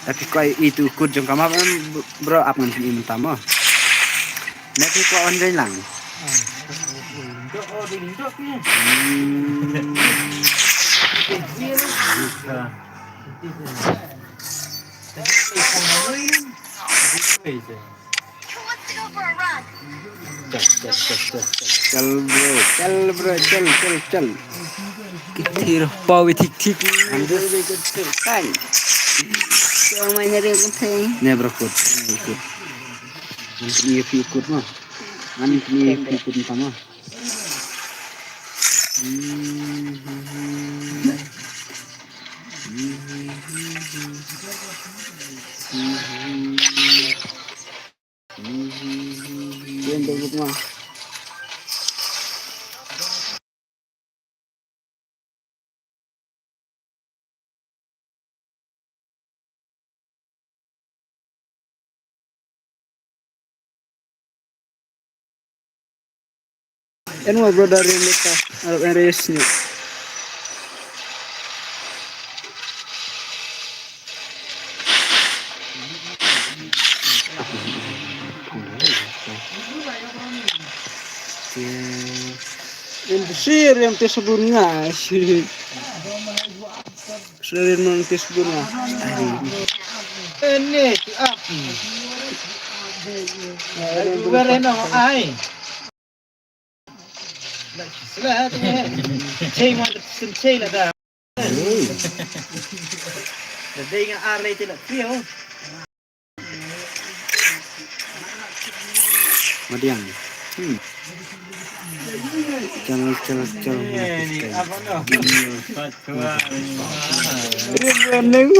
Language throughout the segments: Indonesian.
Tapi kau itu kurjung kamu bro apa nanti minta mo? Nanti kau online lang. चल bro चल कितिर पावे ठीक kan so mainnya ring ne bro kut ini ikut mah ini ikut sama ikut mah and my brother in the car race ni yang besar yang tersebutnya sih sering nanti sebelumnya ini api Guareno ai Sila chay mo chay la da Day nga arlay tila feel Madiang चल apa no neng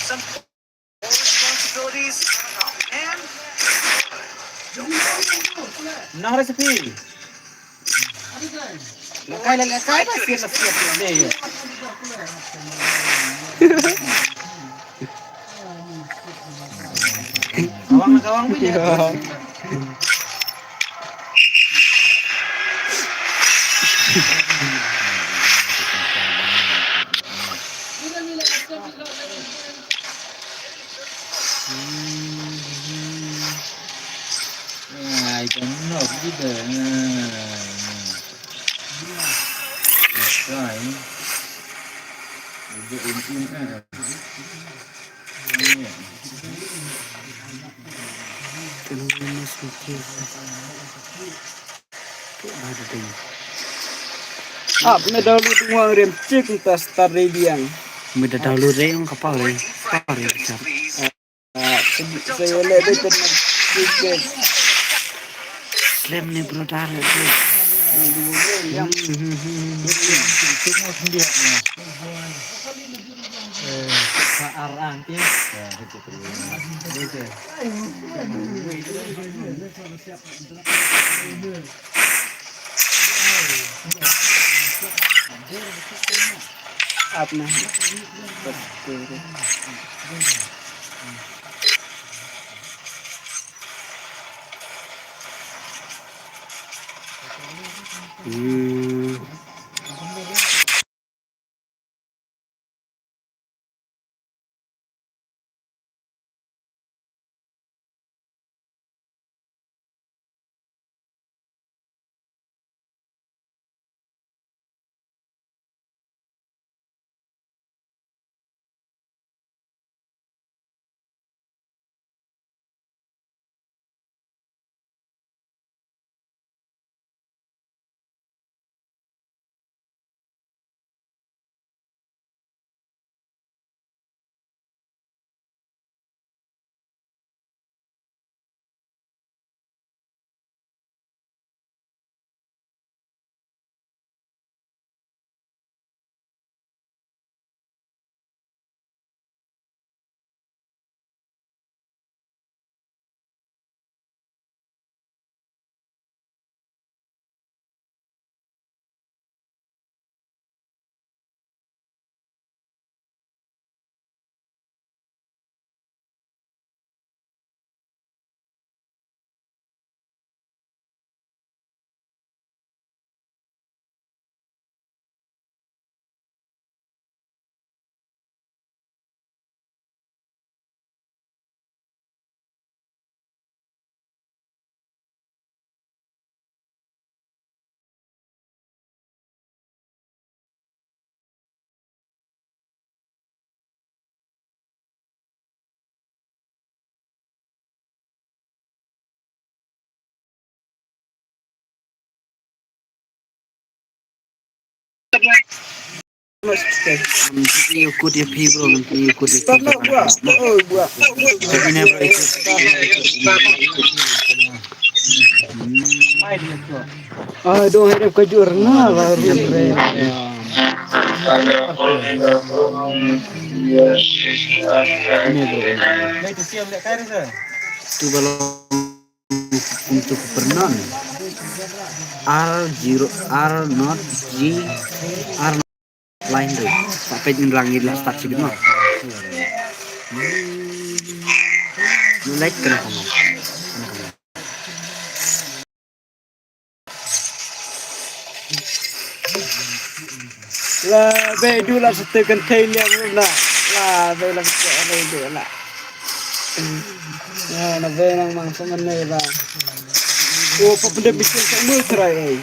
Some responsibilities and Nah resepi. Lakai pasti siap deh. Kawang punya. I don't know either. Try. May dahulu tunggu rem cek tas tar yang. May dahulu rem kapal. Saya lihat itu sedikit. Slam nih bro tarik. Yang apa nih? Ikut ya pi bro, nanti ikut ya pi. Buat. Jadi nih bro itu. Aduh, hidup ke jurnal baru. Ini bro. Itu kalau untuk perenang R0 R0 G R line tuh sampai nyelangi lah start sih mah mulai kenapa mau Lah, bedu lah setekan Thailand pula. Lah, bedu lah. Ya, na benang mang semene lah. Oh, apa benda bikin kamu cerai?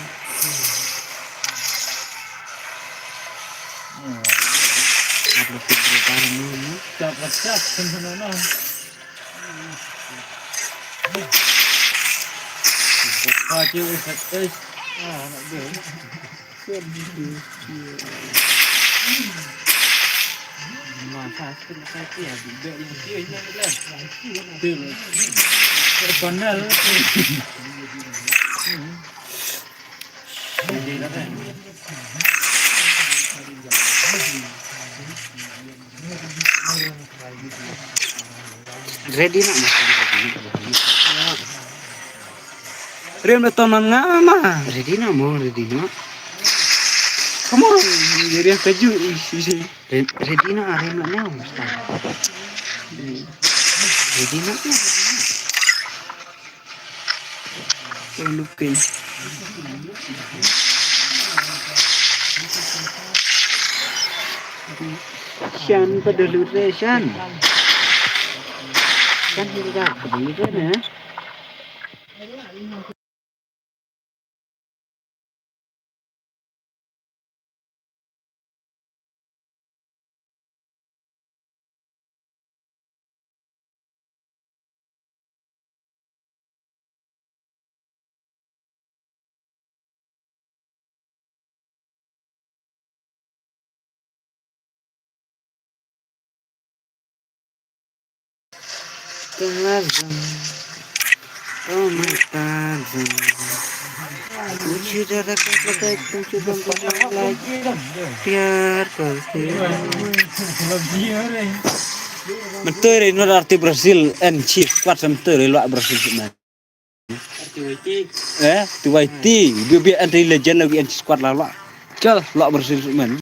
ada video baru Dapat sebenarnya. Pakai usah nak dia. Masa sekali ya, juga yang dia lah. Terkenal. ready nak Riam betonan ngama. ready nak Come on, jadi yang keju isi. ready nak hari nak nyawa ready nak Lupin. Shan pada luar Shan kan tidak kebiasaan ya tajam, tomat tajam. Lucu darah kepada lucu bangkang lagi. Biar kau betul ini arti Brazil and chief kuat sementar luak Brazil sebenarnya. TYT dia anti legend lagi and squad lah luak. Cal luak Brazil sebenarnya.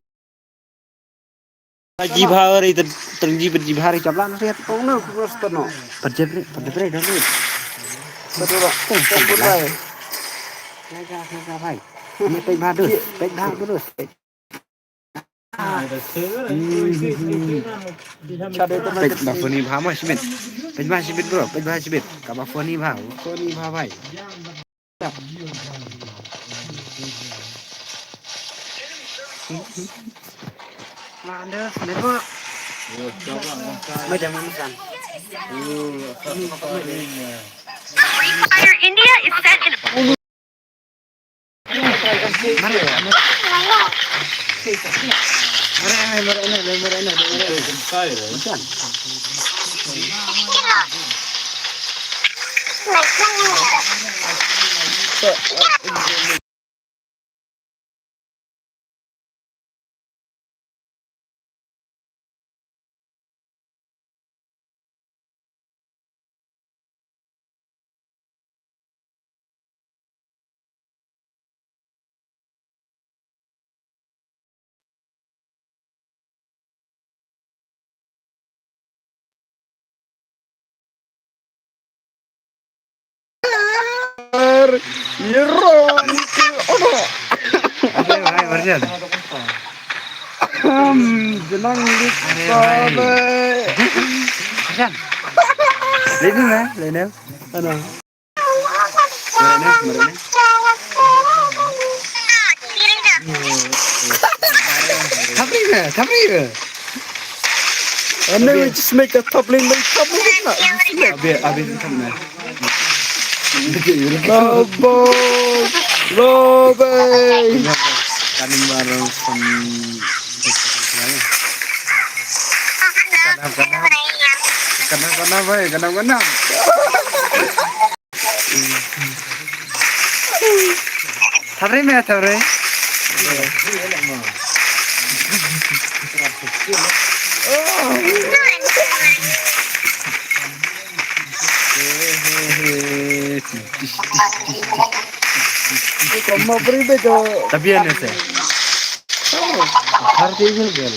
Haji bahari terji bahari caplan lihat kau nak kurus terno. Perjepre dah ni. Betul tak? Betul tak? Lega baik. Ini pek dah terus. Pek bafoni bha ma sibit. Pek bha sibit bro, pek bha sibit. Ka bafoni bha bhai. Mana never. Macam mana? Free Fire India is set in Jenang di sana. Lenel. Ano? Thabri. Ano we just make a toppling na. Abis thabna. Lobe. Kanin bareng Kadang-kadang. Thabri. Kamu beri tu. Tapi ano sih? Artikel girl.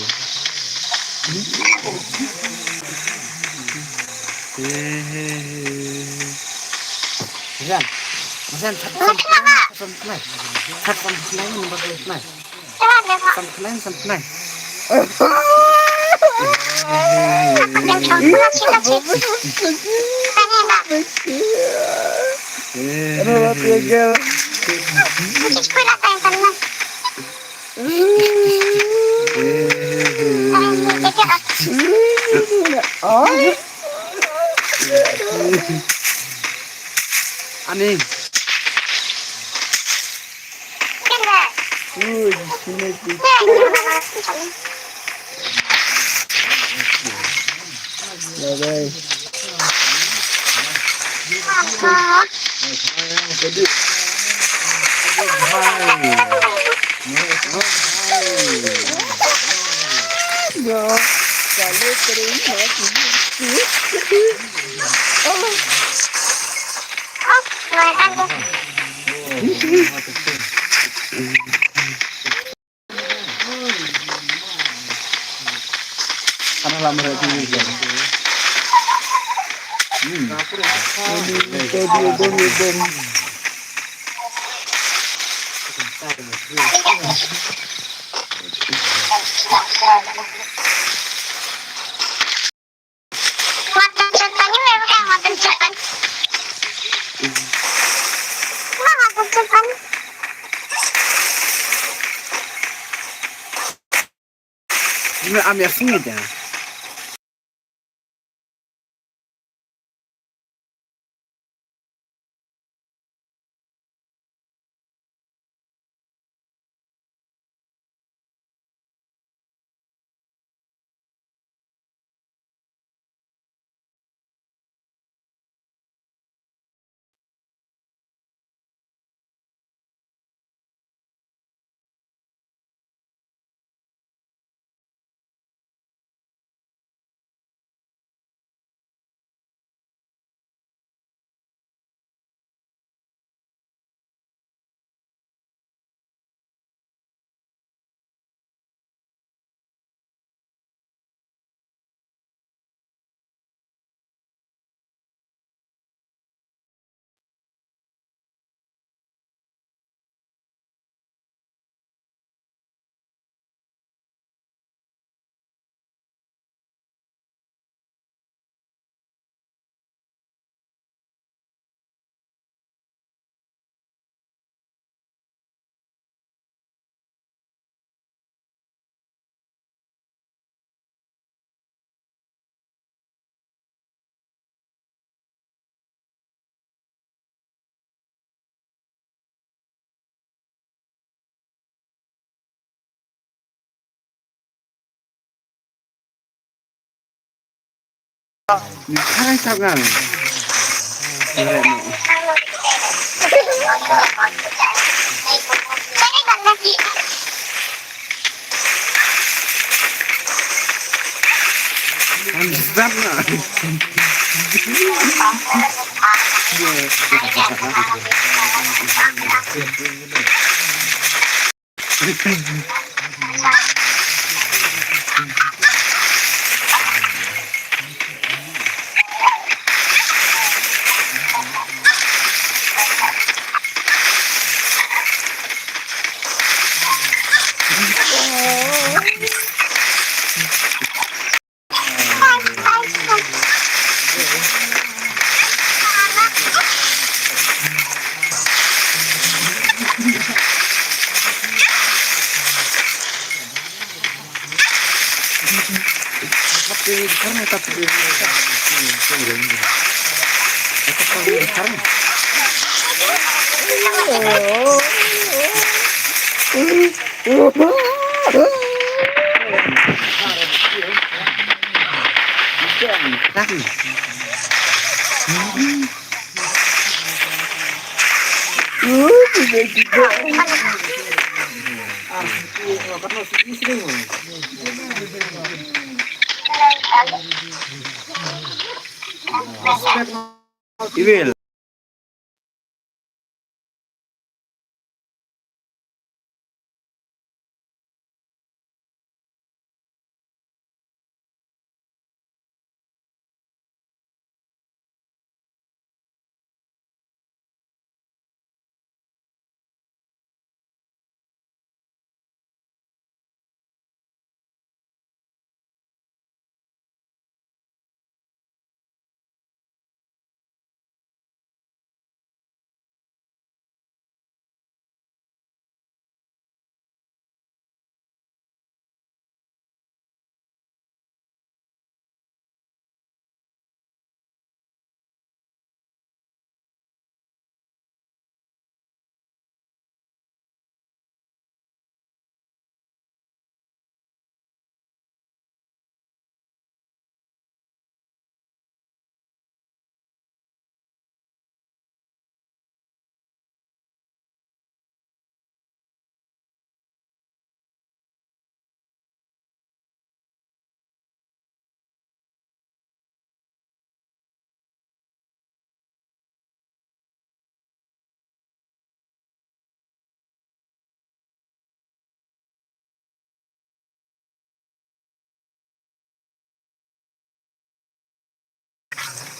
Masan, sampai. Ano ba tigil? Ani. Lagay. Yo, kalau terima Karena lama ini kan. Ini ambil sini dah. Sekarang tangan. Sedap nggak? Ibil.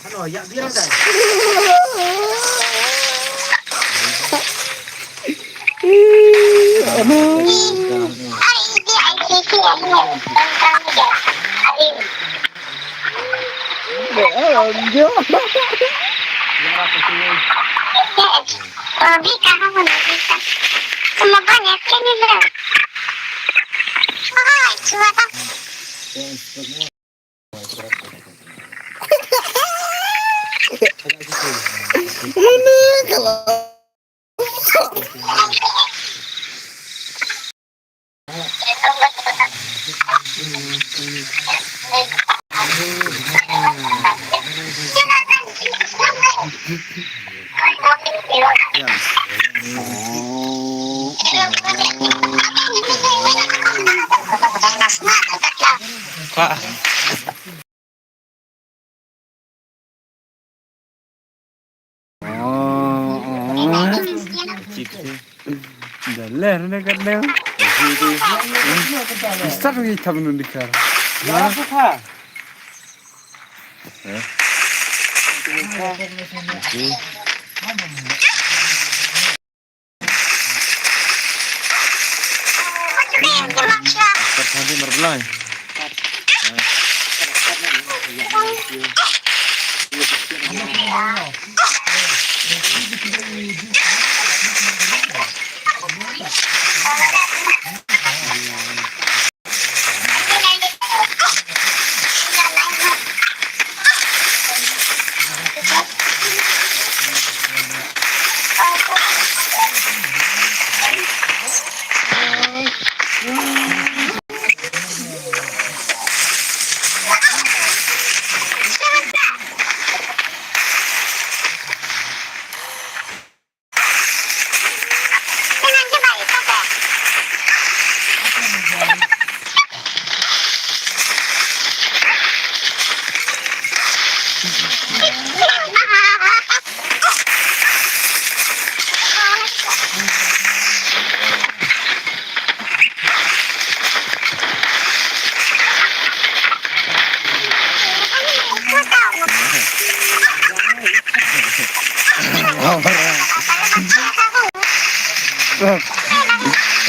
Ano, ya bilang dah. Pak. Daler ne kadang. Start lagi tabun dikar. Apa kah? Nanti merbelai.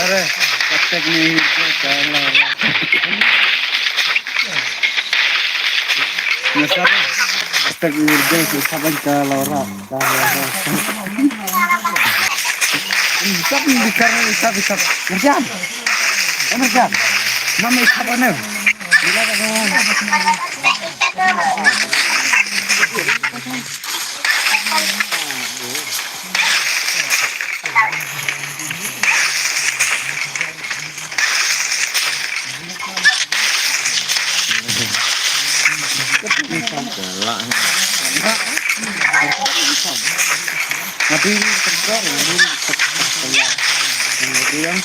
अरे तक नहीं Nasara tag urgen sa sabag ka Laura. Sabi di karena sabi. Merjan. Merjan. Mama ikut apa? Bila ka Tapi terkor ini kemudian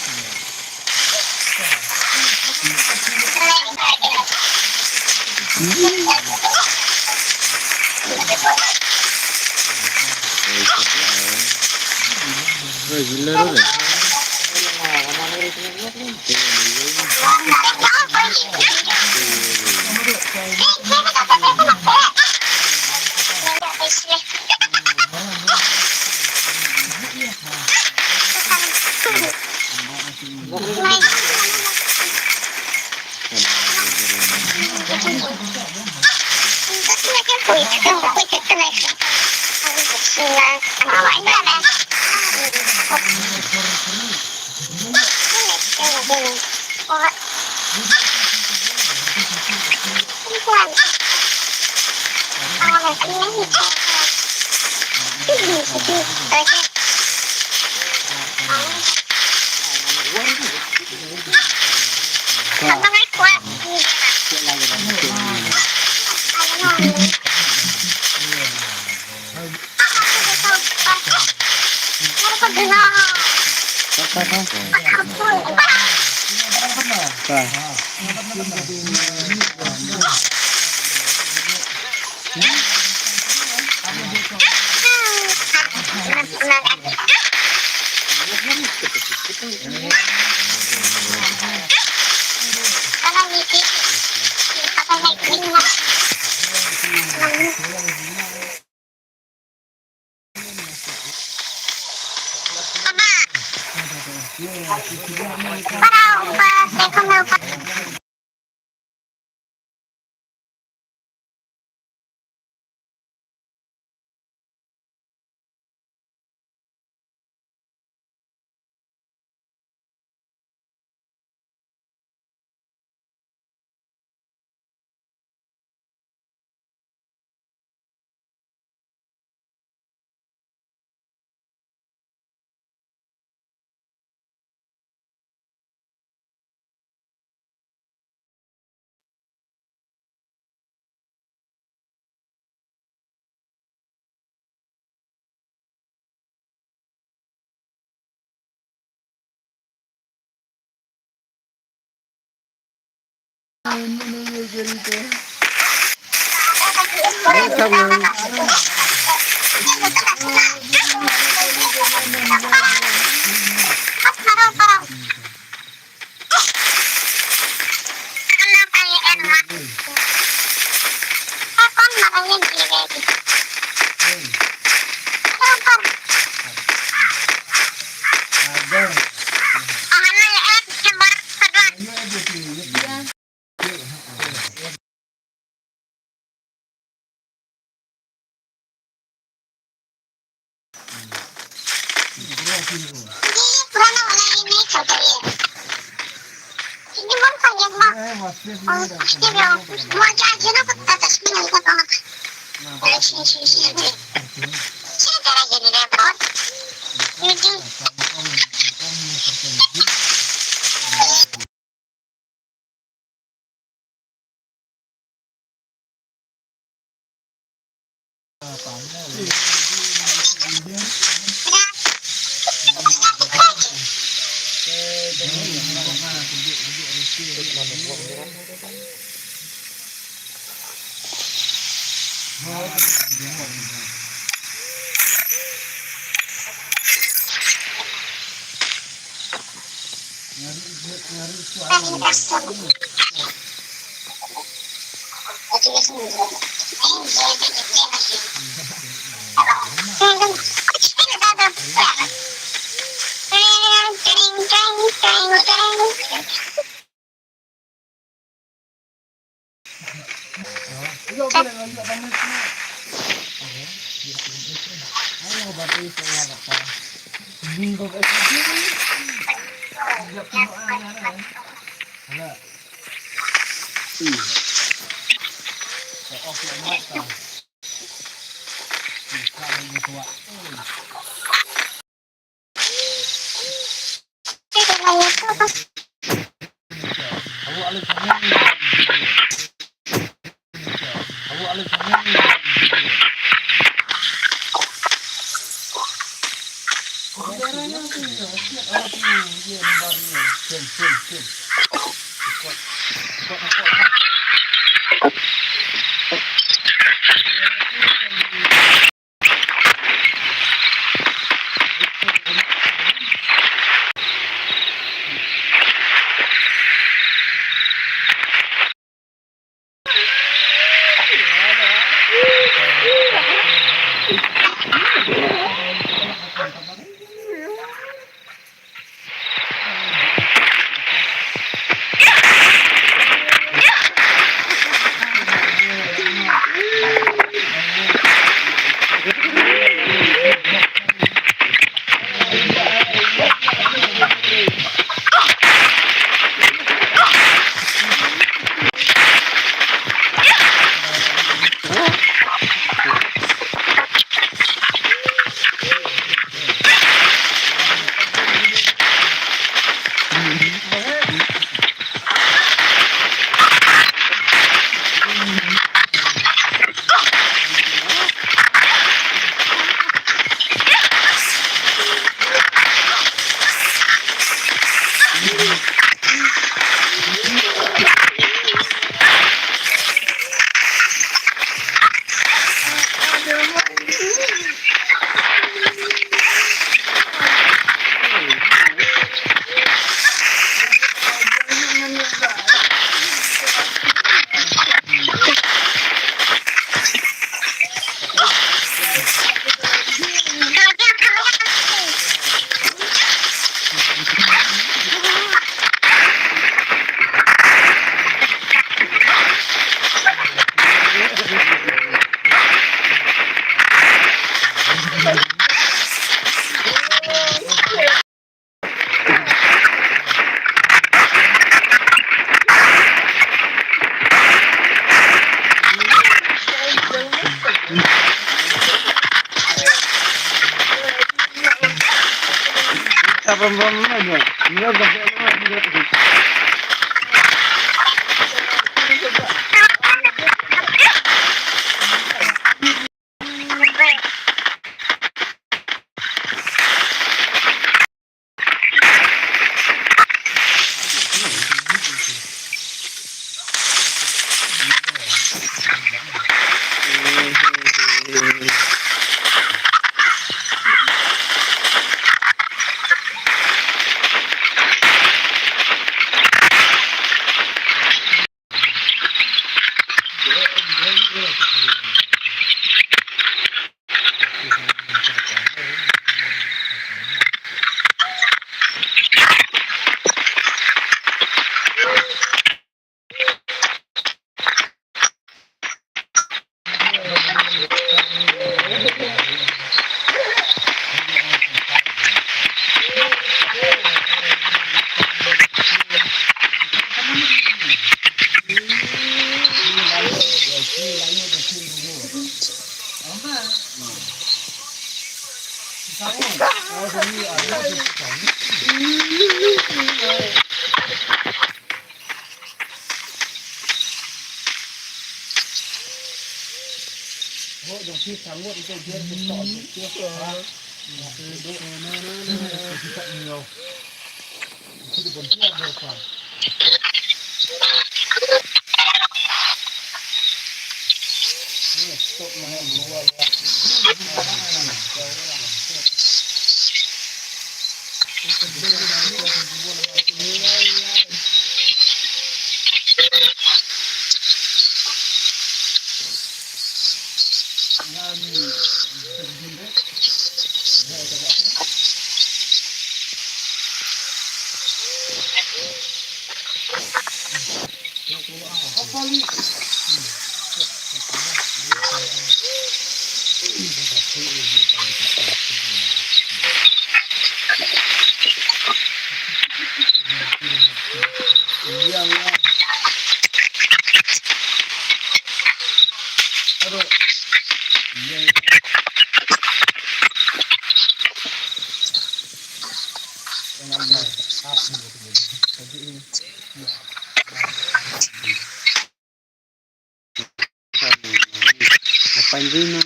Panjang